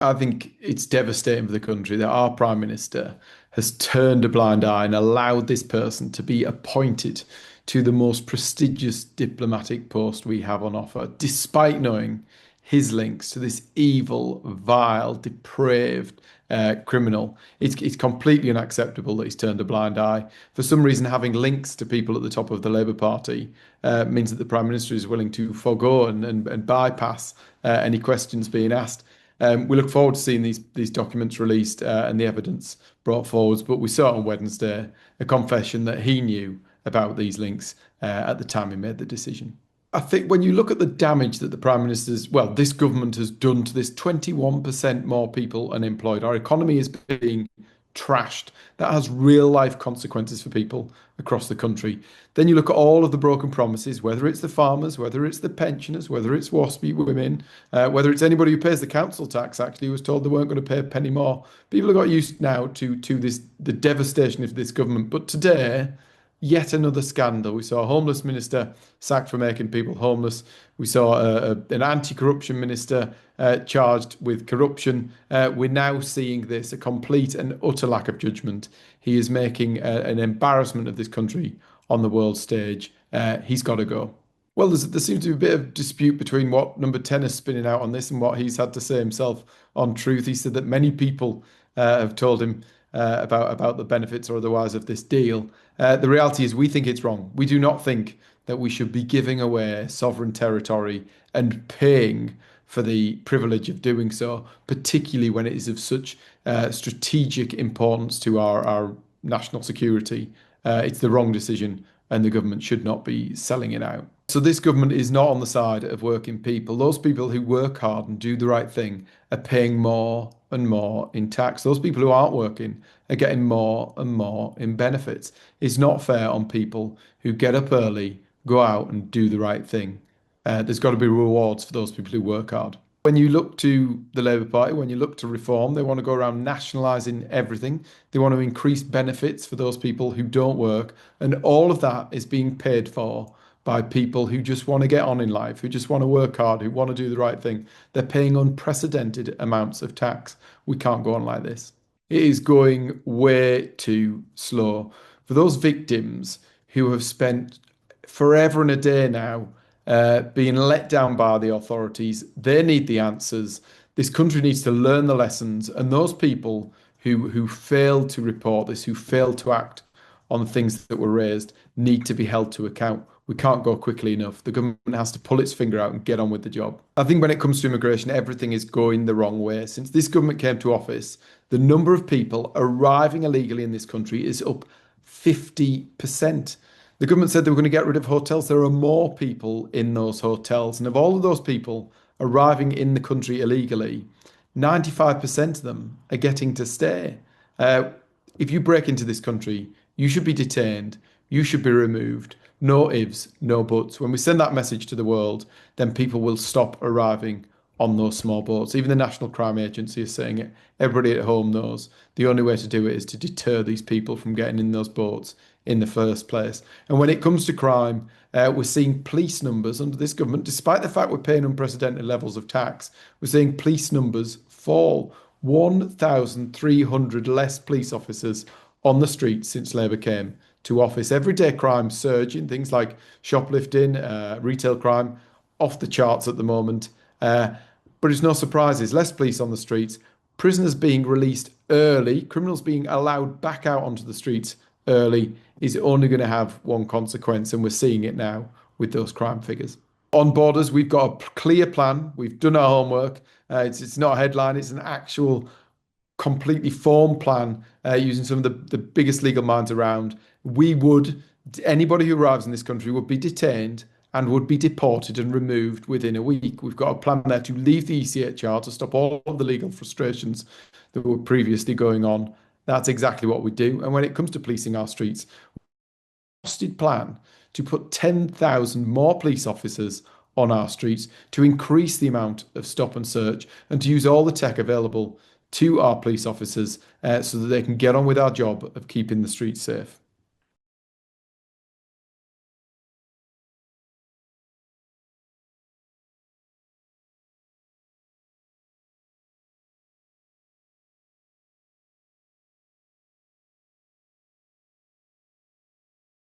I think it's devastating for the country that our Prime Minister has turned a blind eye and allowed this person to be appointed to the most prestigious diplomatic post we have on offer, despite knowing his links to this evil, vile, depraved criminal. It's completely unacceptable that he's turned a blind eye. For some reason, having links to people at the top of the Labour Party means that the Prime Minister is willing to forego and bypass any questions being asked. We look forward to seeing these documents released and the evidence brought forwards. But we saw on Wednesday a confession that he knew about these links at the time he made the decision. I think when you look at the damage that the Prime Minister's, well, this government has done to this 21% more people unemployed, our economy is being trashed. That has real life consequences for people across the country. Then you look at all of the broken promises, whether it's the farmers, whether it's the pensioners, whether it's WASPy women, whether it's anybody who pays the council tax, actually, who was told they weren't going to pay a penny more. People have got used now to this the devastation of this government. But today, yet another scandal. We saw a homeless minister sacked for making people homeless. We saw an anti-corruption minister charged with corruption. We're now seeing this, a complete and utter lack of judgment. He is making an embarrassment of this country on the world stage. He's got to go. Well, there seems to be a bit of dispute between what Number 10 is spinning out on this and what he's had to say himself on Truth. He said that many people have told him about the benefits or otherwise of this deal. The reality is we think it's wrong. We do not think that we should be giving away sovereign territory and paying for the privilege of doing so, particularly when it is of such strategic importance to our national security. It's the wrong decision, and the government should not be selling it out. So this government is not on the side of working people. Those people who work hard and do the right thing are paying more and more in tax. Those people who aren't working are getting more and more in benefits. It's not fair on people who get up early, go out and do the right thing. There's got to be rewards for those people who work hard. When you look to the Labour Party, when you look to reform, they want to go around nationalising everything. They want to increase benefits for those people who don't work. And all of that is being paid for by people who just want to get on in life, who just want to work hard, who want to do the right thing. They're paying unprecedented amounts of tax. We can't go on like this. It is going way too slow. For those victims who have spent forever and a day now being let down by the authorities, they need the answers. This country needs to learn the lessons, and those people who failed to report this, who failed to act on the things that were raised, need to be held to account. We can't go quickly enough. The government has to pull its finger out and get on with the job. I think when it comes to immigration, everything is going the wrong way. Since this government came to office, the number of people arriving illegally in this country is up 50%. The government said they were going to get rid of hotels. There are more people in those hotels. And of all of those people arriving in the country illegally, 95% of them are getting to stay. If you break into this country, you should be detained. You should be removed. No ifs, no buts. When we send that message to the world, then people will stop arriving on those small boats. Even the National Crime Agency is saying it. Everybody at home knows the only way to do it is to deter these people from getting in those boats in the first place. And when it comes to crime, we're seeing police numbers under this government, despite the fact we're paying unprecedented levels of tax, we're seeing police numbers fall. 1,300 less police officers on the streets since Labour came to office. Everyday crime surge in things like shoplifting, retail crime, off the charts at the moment. But it's no surprises. Less police on the streets, prisoners being released early, criminals being allowed back out onto the streets early is only going to have one consequence, and we're seeing it now with those crime figures. On borders, we've got a clear plan. We've done our homework. It's not a headline, it's an actual completely formed plan using some of the biggest legal minds around. Anybody who arrives in this country would be detained and would be deported and removed within a week. We've got a plan there to leave the ECHR to stop all of the legal frustrations that were previously going on. That's exactly what we do. And when it comes to policing our streets, costed plan to put 10,000 more police officers on our streets, to increase the amount of stop and search, and to use all the tech available to our police officers so that they can get on with our job of keeping the streets safe.